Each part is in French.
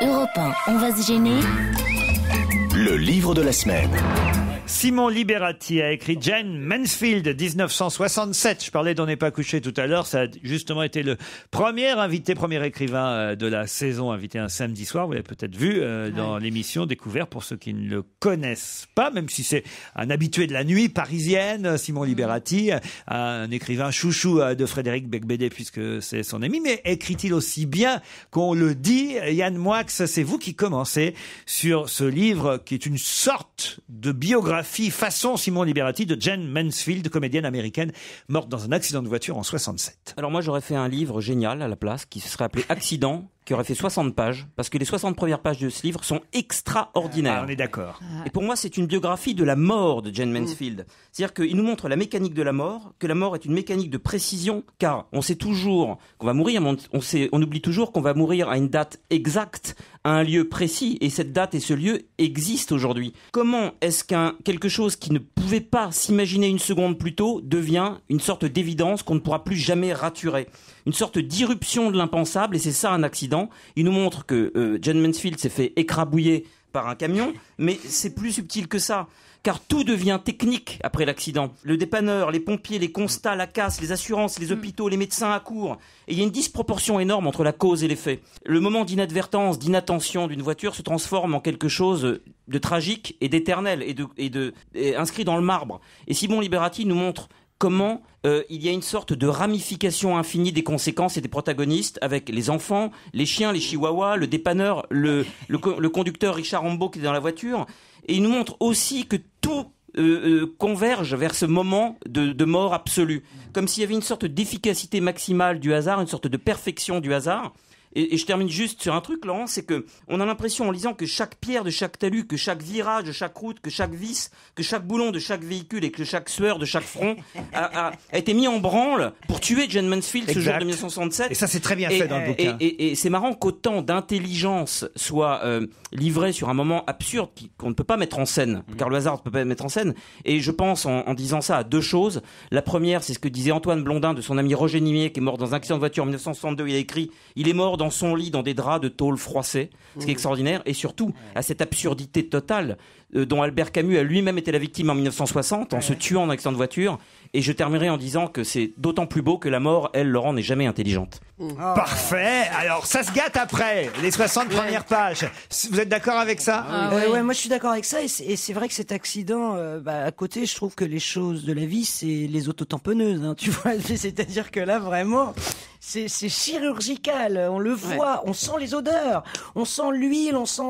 Europe 1, on va se gêner. Le livre de la semaine. Simon Liberati a écrit Jane Mansfield, 1967. Je parlais d'On n'est pas couché tout à l'heure. Ça a justement été le premier écrivain de la saison, invité un samedi soir. Vous l'avez peut-être vu dans l'émission Découvert, pour ceux qui ne le connaissent pas, même si c'est un habitué de la nuit parisienne, Simon Liberati, un écrivain chouchou de Frédéric Becbédé, puisque c'est son ami. Mais écrit-il aussi bien qu'on le dit? Yann Moix, c'est vous qui commencez sur ce livre qui est une sorte de biographie façon Simon Liberati de Jane Mansfield, comédienne américaine morte dans un accident de voiture en 67. Alors moi j'aurais fait un livre génial à la place qui se serait appelé Accident, qui aurait fait 60 pages, parce que les 60 premières pages de ce livre sont extraordinaires. On est d'accord. Et pour moi, c'est une biographie de la mort de Jane Mansfield. C'est-à-dire qu'il nous montre la mécanique de la mort, que la mort est une mécanique de précision, car on sait toujours qu'on va mourir, mais on oublie toujours qu'on va mourir à une date exacte, à un lieu précis, et cette date et ce lieu existent aujourd'hui. Comment est-ce quelque chose qui ne pouvait pas s'imaginer une seconde plus tôt devient une sorte d'évidence qu'on ne pourra plus jamais raturer? Une sorte d'irruption de l'impensable, et c'est ça un accident. Il nous montre que Jane Mansfield s'est fait écrabouiller par un camion, mais c'est plus subtil que ça, car tout devient technique après l'accident. Le dépanneur, les pompiers, les constats, la casse, les assurances, les hôpitaux, les médecins accourent. Et il y a une disproportion énorme entre la cause et l'effet. Le moment d'inadvertance, d'inattention d'une voiture se transforme en quelque chose de tragique et d'éternel, et inscrit dans le marbre. Et Simon Liberati nous montre comment il y a une sorte de ramification infinie des conséquences et des protagonistes, avec les enfants, les chiens, les chihuahuas, le dépanneur, le conducteur Richard Rambo qui est dans la voiture. Et il nous montre aussi que tout converge vers ce moment de mort absolue. Comme s'il y avait une sorte d'efficacité maximale du hasard, une sorte de perfection du hasard. Et je termine juste sur un truc, Laurent, c'est que on a l'impression en lisant que chaque pierre de chaque talus, que chaque virage de chaque route, que chaque vis, que chaque boulon de chaque véhicule et que chaque sueur de chaque front a été mis en branle pour tuer Jane Mansfield ce jour de 1967. Et ça, c'est très bien fait dans le bouquin. Et c'est marrant qu'autant d'intelligence soit livrée sur un moment absurde qu'on ne peut pas mettre en scène, car le hasard ne peut pas mettre en scène. Et je pense, en disant ça, à deux choses. La première, c'est ce que disait Antoine Blondin de son ami Roger Nimier, qui est mort dans un accident de voiture en 1962. Il a écrit « Il est mort dans son lit dans des draps de tôle froissés », ce qui est extraordinaire, et surtout à cette absurdité totale dont Albert Camus a lui-même été la victime en 1960 en se tuant dans un accident de voiture. Et je terminerai en disant que c'est d'autant plus beau que la mort, elle, Laurent, n'est jamais intelligente. Parfait. Alors, ça se gâte après les 60 premières pages. Vous êtes d'accord avec ça? Ouais, moi je suis d'accord avec ça, et c'est vrai que cet accident, à côté, je trouve que les choses de la vie, c'est les autotamponneuses, hein, tu vois. C'est-à-dire que là, vraiment, c'est chirurgical. On le voit, on sent les odeurs, on sent l'huile, on sent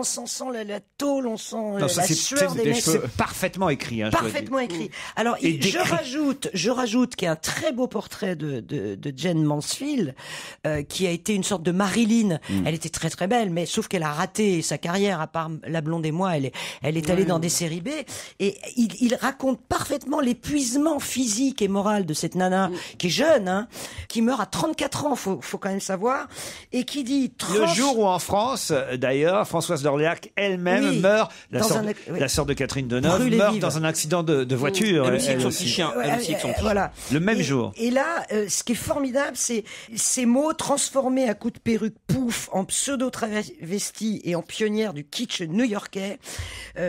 la tôle, on sent la sueur des mecs. C'est parfaitement écrit. Hein, parfaitement écrit. Alors, je rajoute qu'il y a un très beau portrait de Jane Mansfield, qui a été une sorte de Marilyn. Elle était très très belle, mais sauf qu'elle a raté sa carrière, à part La Blonde et moi, elle est allée dans des séries B, et il raconte parfaitement l'épuisement physique et moral de cette nana, qui est jeune, hein, qui meurt à 34 ans, faut quand même savoir, et qui dit... Le jour où en France, d'ailleurs, Françoise d'Orléac elle-même meurt, la sœur de Catherine Deneuve, meurt dans un accident de voiture. Elle aussi avec son petit chien. Voilà. Le même jour. Et là, ce qui est formidable, c'est ces mots transformés à coups de perruque pouf en pseudo-travestie et en pionnière du kitsch new-yorkais.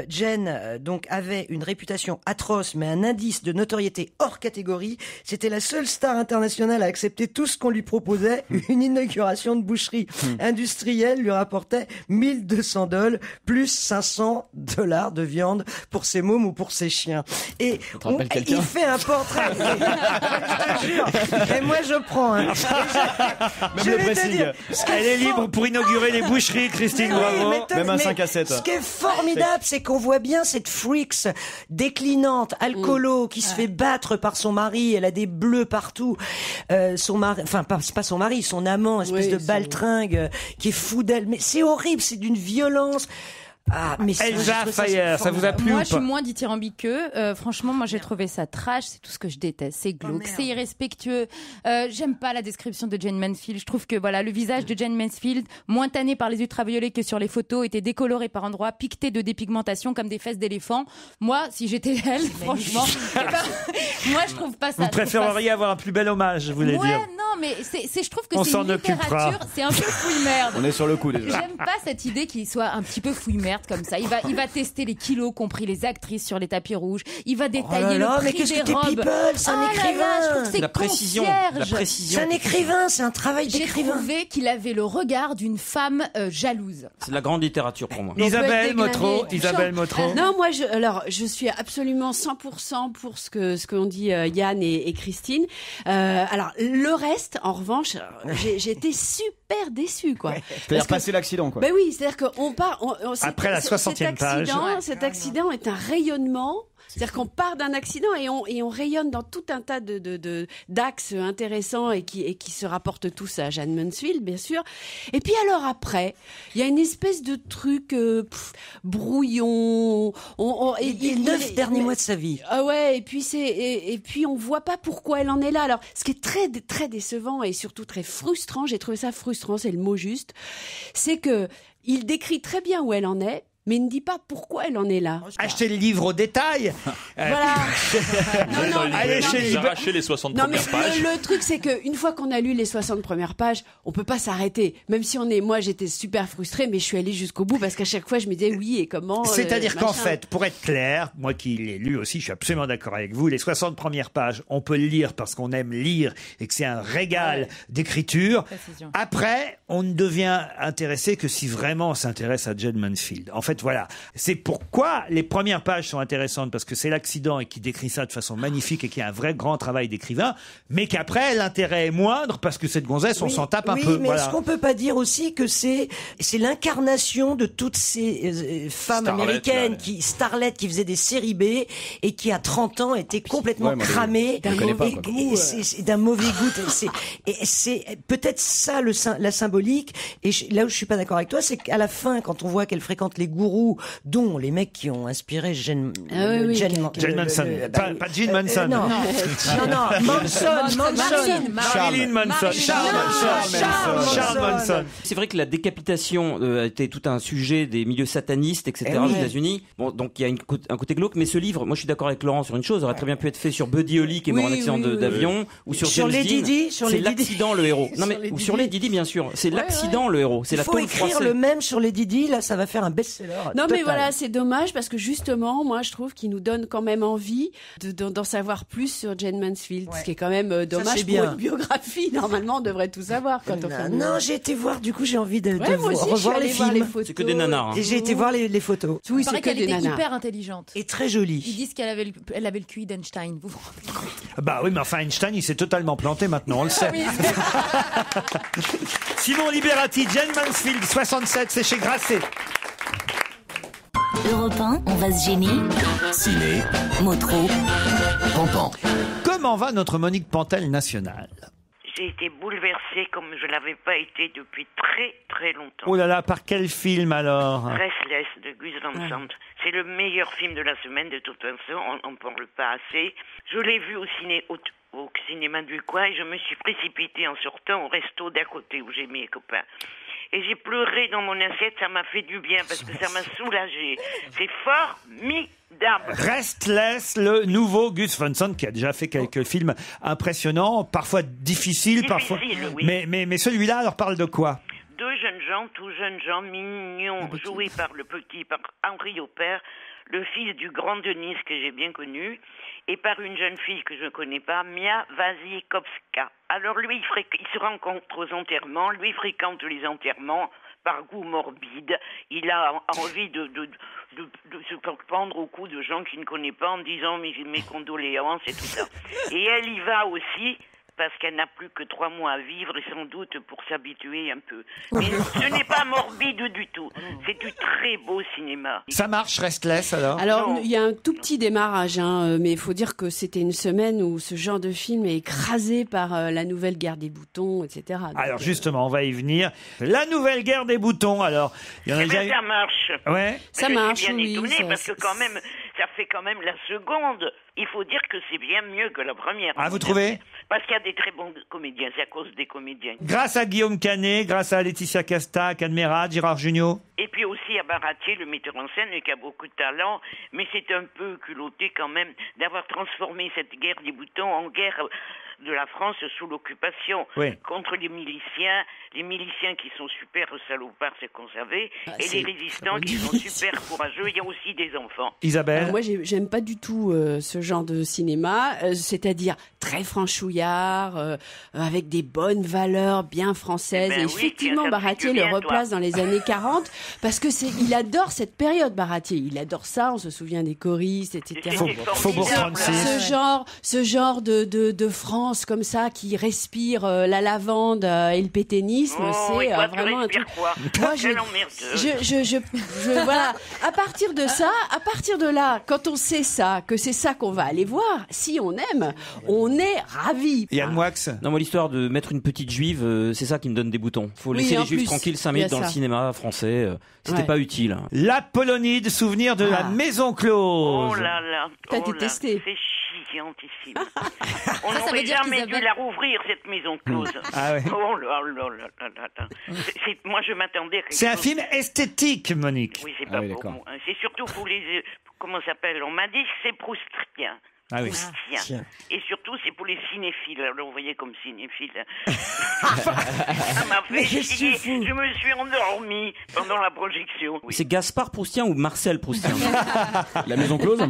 Jane, donc, avait une réputation atroce, mais un indice de notoriété hors catégorie. C'était la seule star internationale à accepter tout ce qu'on lui proposait. Une inauguration de boucherie industrielle lui rapportait $1,200 plus $500 de viande pour ses mômes ou pour ses chiens. Et il fait un portrait. Je te jure. Et moi, je prends. Hein. Même le pressing. Elle est libre pour inaugurer les boucheries, Christine, bravo. Même un 5 à 7. Ce qui est formidable, c'est qu'on voit bien cette freaks déclinante, alcoolo, qui se fait battre par son mari. Elle a des bleus partout. Son mari, enfin, pas son mari, son amant, espèce de baltringue, qui est fou d'elle. Mais c'est horrible, c'est d'une violence. Ah, mais Elsa Fayer, ça vous a plu Moi, ou je suis pas? moins dithyrambique qu'eux. Franchement, moi, j'ai trouvé ça trash. C'est tout ce que je déteste. C'est glauque, c'est irrespectueux. J'aime pas la description de Jane Mansfield. Je trouve que voilà, le visage de Jane Mansfield, moins tanné par les ultraviolets que sur les photos, était décoloré par endroits, piqueté de dépigmentation comme des fesses d'éléphant. Moi, si j'étais elle, franchement, moi, je trouve pas ça. Vous préféreriez avoir un plus bel hommage, je voulais dire. Non, mais je trouve que On c'est s'en une littérature. occupera. C'est un peu fouille-merde. On est sur le coup déjà. J'aime pas cette idée qu'il soit un petit peu fouille-merde comme ça. Il va tester les kilos qu'ont pris les actrices sur les tapis rouges. Il va détailler le mais prix qu'est-ce des que t'es robes. people, c'est un Oh là là, écrivain. je trouve que c'est La précision. concierge. C'est un écrivain, c'est un travail J'ai d'écrivain. trouvé qu'il avait le regard d'une femme jalouse. C'est de la grande littérature pour moi. Isabelle peut être Motro, déglingué. Isabelle Motro. Non, moi, je suis absolument 100% pour ce qu'ont dit Yann et Christine. Alors, le reste, en revanche, j'ai été super déçue, quoi. C'est-à-dire passer l'accident, quoi. Ben oui, c'est-à-dire qu'on part. Après la 60e page. Cet accident est un rayonnement. C'est-à-dire qu'on part d'un accident et on rayonne dans tout un tas d'axes intéressants et qui se rapportent tous à Jane Mansfield, bien sûr. Et puis alors après, il y a une espèce de truc brouillon. Les 9 derniers mois de sa vie. Ah ouais, et puis on voit pas pourquoi elle en est là. Alors, ce qui est très très décevant et surtout très frustrant, j'ai trouvé ça frustrant, c'est le mot juste, c'est que il décrit très bien où elle en est, mais il ne dit pas pourquoi elle en est là. Achetez le livre au détail. Voilà. Allez chez Vous arrachez les 60 Non mais premières pages. le truc c'est que une fois qu'on a lu les 60 premières pages, on peut pas s'arrêter. Même si moi j'étais super frustrée, mais je suis allée jusqu'au bout parce qu'à chaque fois je me disais oui et comment. C'est-à-dire qu'en machin. fait, pour être clair, moi qui l'ai lu aussi, je suis absolument d'accord avec vous, les 60 premières pages, on peut le lire parce qu'on aime lire et que c'est un régal d'écriture. Précision. Après, on ne devient intéressé que si vraiment on s'intéresse à Jane Mansfield. En fait, voilà. C'est pourquoi les premières pages sont intéressantes, parce que c'est l'accident et qui décrit ça de façon magnifique et qui a un vrai grand travail d'écrivain, mais qu'après, l'intérêt est moindre parce que cette gonzesse, on s'en tape un peu. Oui, mais Voilà. est-ce qu'on peut pas dire aussi que c'est l'incarnation de toutes ces femmes Starlet, américaines, là. starlettes qui faisaient des séries B et qui à 30 ans étaient complètement Ouais, moi, cramées je connais pas, quoi. c'est d'un mauvais goût. Et c'est peut-être ça la symbolique. Et là où je suis pas d'accord avec toi, c'est qu'à la fin, quand on voit qu'elle fréquente les gourous, dont les mecs qui ont inspiré Jane Jane Manson. Pas Jane Manson. non, Manson. Marilyn Manson. Charles Manson. C'est vrai que la décapitation a été tout un sujet des milieux satanistes, etc. Eh oui. aux États-Unis. Bon, donc il y a un côté glauque, mais ce livre, moi je suis d'accord avec Laurent sur une chose, aurait très bien pu être fait sur Buddy Holly qui est mort en accident d'avion, ou sur James Lady Dean. Di, sur c'est Lady Di. l'accident le héros. Non mais ou sur Lady Di bien sûr. C'est l'accident le héros. C'est Il la faut tôle écrire froissée. le même sur les Didi, là ça va faire un best-seller. Non mais total. voilà, c'est dommage parce que justement, moi je trouve qu'il nous donne quand même envie d'en savoir plus sur Jane Mansfield, ce qui est quand même dommage c'est pour bien. une biographie. Normalement, on devrait tout savoir quand on fait. Non, j'ai été voir, du coup j'ai envie de Ouais, moi aussi, je suis revoir les allée voir les films. photos. C'est que des nanars. hein. Et j'ai été voir les photos. Oui, Il paraît c'est que qu'elle des était nanas. hyper intelligente. Et très Ils jolie. disent qu'elle avait le QI d'Einstein. Vous vous rendez compte? Bah oui, mais enfin, Einstein, il s'est totalement planté maintenant, on le sait. Simon Liberati, Jane Mansfield, 67, c'est chez Grasset. Europe 1, on va se gêner. Ciné, Motro. Pampan. Comment va notre Monique Pantel nationale? J'ai été bouleversée comme je l'avais pas été depuis très très longtemps. Oh là là, par quel film alors? Restless de Gus Van Sant. C'est le meilleur film de la semaine de toute façon, on ne parle pas assez. Je l'ai vu au cinéma du coin et je me suis précipitée en sortant au resto d'à côté où j'ai mes copains. Et j'ai pleuré dans mon assiette, ça m'a fait du bien parce que ça m'a soulagée. C'est formidable. Restless, le nouveau Gus Van Sant qui a déjà fait quelques films impressionnants, parfois difficiles, parfois. Oui. Mais celui-là, alors parle de quoi? Deux jeunes gens, tout jeunes gens, mignons, joués par Henri Aupert, le fils du grand Denis que j'ai bien connu, et par une jeune fille que je ne connais pas, Mia Wasikowska. Alors lui, il se rencontre aux enterrements, lui fréquente les enterrements par goût morbide. Il a envie de se prendre au cou de gens qu'il ne connaît pas en disant mes condoléances et tout ça. Et elle y va aussi parce qu'elle n'a plus que 3 mois à vivre et sans doute pour s'habituer un peu. Mais ce n'est pas morbide du tout. C'est du très beau cinéma. Ça marche, Restless, alors? Alors, il y a un tout petit démarrage, mais il faut dire que c'était une semaine où ce genre de film est écrasé par la nouvelle guerre des boutons, etc. Donc, Alors justement, on va y venir. La nouvelle guerre des boutons, alors. Il y en a déjà eu... Ça marche. Ouais. Ça Je marche, suis bien oui, étonnée ça- parce que quand même, ça fait quand même la seconde. Il faut dire que c'est bien mieux que la première. Ah, vous trouvez? Parce qu'il y a des très bons comédiens, c'est à cause des comédiens. Grâce à Guillaume Canet, grâce à Laetitia Casta, Cadmerade, Gérard Jugnot. Et puis aussi à Baratier, le metteur en scène, qui a beaucoup de talent, mais c'est un peu culotté quand même d'avoir transformé cette guerre des boutons en guerre de la France sous l'occupation contre les miliciens qui sont super salopards, c'est qu'on savait, et les résistants qui sont super courageux. Il y a aussi des enfants. Isabelle? Alors moi, j'aime pas du tout ce genre de cinéma, c'est-à-dire très franchouillard, avec des bonnes valeurs bien françaises. Eh ben et oui, effectivement, tiens, ça te fait Baratier du le bien, replace toi. dans les années 40, parce que il adore cette période, Baratier. Il adore ça, on se souvient des choristes, etc. Faubourg 36. Ce genre de France comme ça, qui respire la lavande et le pétainisme, c'est vraiment un truc. Moi, voilà. À partir de là, quand on sait ça, que c'est ça qu'on va aller voir, si on aime, on est ravis. Yann Moix? Non, moi, l'histoire de mettre une petite juive, c'est ça qui me donne des boutons. Faut Oui, laisser en les juifs plus, tranquilles 5 il y a minutes dans le ça. cinéma français. C'était Ouais. pas utile. La Polonide, souvenir de la maison close. Oh là là. T'as oh là, détesté. C'est chiantissime. On Ça veut n'aurait dire jamais dû qu'Isabelle- la rouvrir, cette maison close. Ah ouais. Oh là là là là là là. Moi, je m'attendais à quelque C'est un chose- film esthétique, Monique. Oui, c'est pas pour moi. C'est surtout pour les... comment ça s'appelle? On m'a dit que c'est proustien. Ah oui. Proustien. Et surtout, c'est pour les cinéphiles. Alors, vous voyez comme cinéphile. Ça m'a fait chier. Je me suis endormi pendant la projection. Oui. C'est Gaspard Proustien ou Marcel Proustien? La maison close?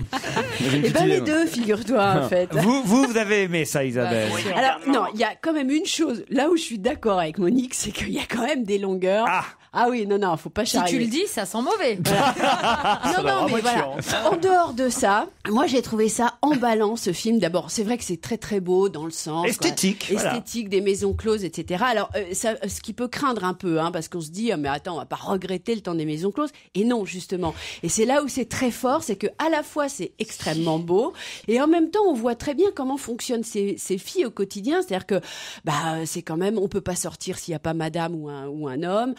Eh ben les deux, figure-toi, en fait. Vous avez aimé ça, Isabelle? Oui, Alors, évidemment. non, il y a quand même une chose, là où je suis d'accord avec Monique, c'est qu'il y a quand même des longueurs. Ah oui, non, faut pas Si charrier. tu le dis, ça sent mauvais. Non, mais voilà. En dehors de ça, moi j'ai trouvé ça emballant ce film. D'abord, c'est vrai que c'est très très beau dans le sens Esthétique, quoi. voilà. Esthétique, des maisons closes, etc. Alors, ce qui peut craindre un peu, parce qu'on se dit, mais attends, on va pas regretter le temps des maisons closes. Et non, justement. Et c'est là où c'est très fort, c'est que à la fois c'est extrêmement beau, et en même temps on voit très bien comment fonctionnent ces filles au quotidien. C'est-à-dire que, c'est quand même, on peut pas sortir s'il y a pas madame ou un homme.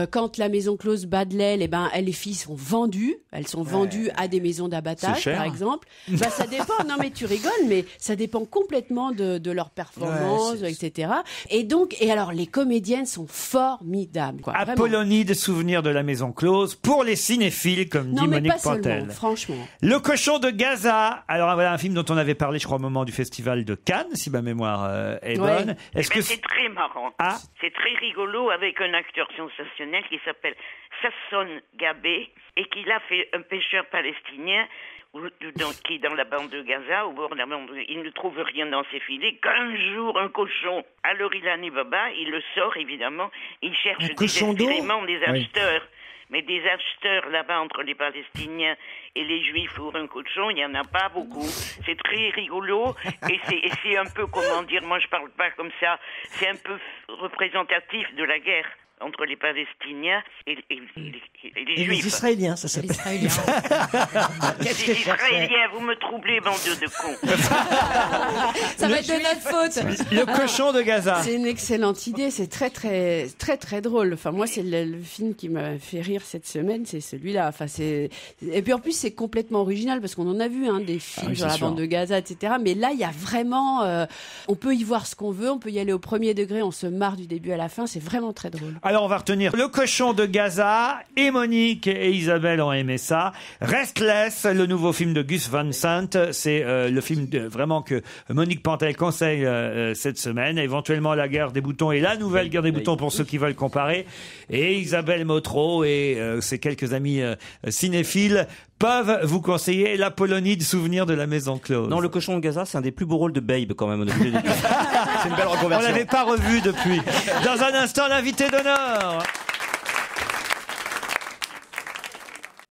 Quand la maison close bat de l'aile, les filles sont vendues. Elles sont vendues à des maisons d'abattage, C'est cher. par exemple. Ça dépend. Non, mais tu rigoles, mais ça dépend complètement de leur performance, etc. Et alors, les comédiennes sont formidables, quoi. Vraiment. Apollonide, souvenir de la maison close, pour les cinéphiles, comme Non, dit mais Monique pas seulement, Pantel. franchement. Le cochon de Gaza. Alors voilà un film dont on avait parlé, je crois, au moment du festival de Cannes, si ma mémoire est Ouais. bonne. Est-ce Eh que ben, c'est très marrant. Ah. C'est très rigolo avec un acteur sensationnel qui s'appelle Sasson Gabé et qui a fait un pêcheur palestinien qui est dans la bande de Gaza, au bord de la bande il ne trouve rien dans ses filets, qu'un jour un cochon. Alors il a Baba, il le sort évidemment, il cherche cochon d'eau désespérément des Oui. acheteurs. Mais des acheteurs là-bas entre les Palestiniens et les Juifs pour un cochon, il n'y en a pas beaucoup. C'est très rigolo et c'est un peu, comment dire, moi je parle pas comme ça, c'est un peu représentatif de la guerre entre les Palestiniens et les Et les Juifs. Israéliens, ça s'appelle. Israélien. Qu'est-ce que Les je cherchais? Israéliens, vous me troublez, bande de cons. Ça va être de notre faute. le cochon de Gaza. C'est une excellente idée, c'est très très très très drôle. Enfin moi c'est le film qui m'a fait rire cette semaine, c'est celui-là. Enfin et puis en plus c'est complètement original parce qu'on en a vu des films oui, sur c'est la sûr. bande de Gaza, etc. Mais là il y a vraiment, on peut y voir ce qu'on veut, on peut y aller au premier degré, on se marre du début à la fin, c'est vraiment très drôle. Alors on va retenir le cochon de Gaza, et Monique et Isabelle ont aimé ça. Restless, le nouveau film de Gus Van Sant, c'est le film vraiment que Monique Pantel conseille cette semaine. Éventuellement La guerre des boutons et La nouvelle guerre des boutons pour ceux qui veulent comparer. Et Isabelle Motro et ses quelques amis cinéphiles peuvent vous conseiller l'Apollonide, souvenir de la maison close. Non, le cochon de Gaza, c'est un des plus beaux rôles de Babe quand même. On est obligé de dire. C'est une belle On reconversion. l'avait pas revu depuis. Dans un instant, l'invité d'honneur.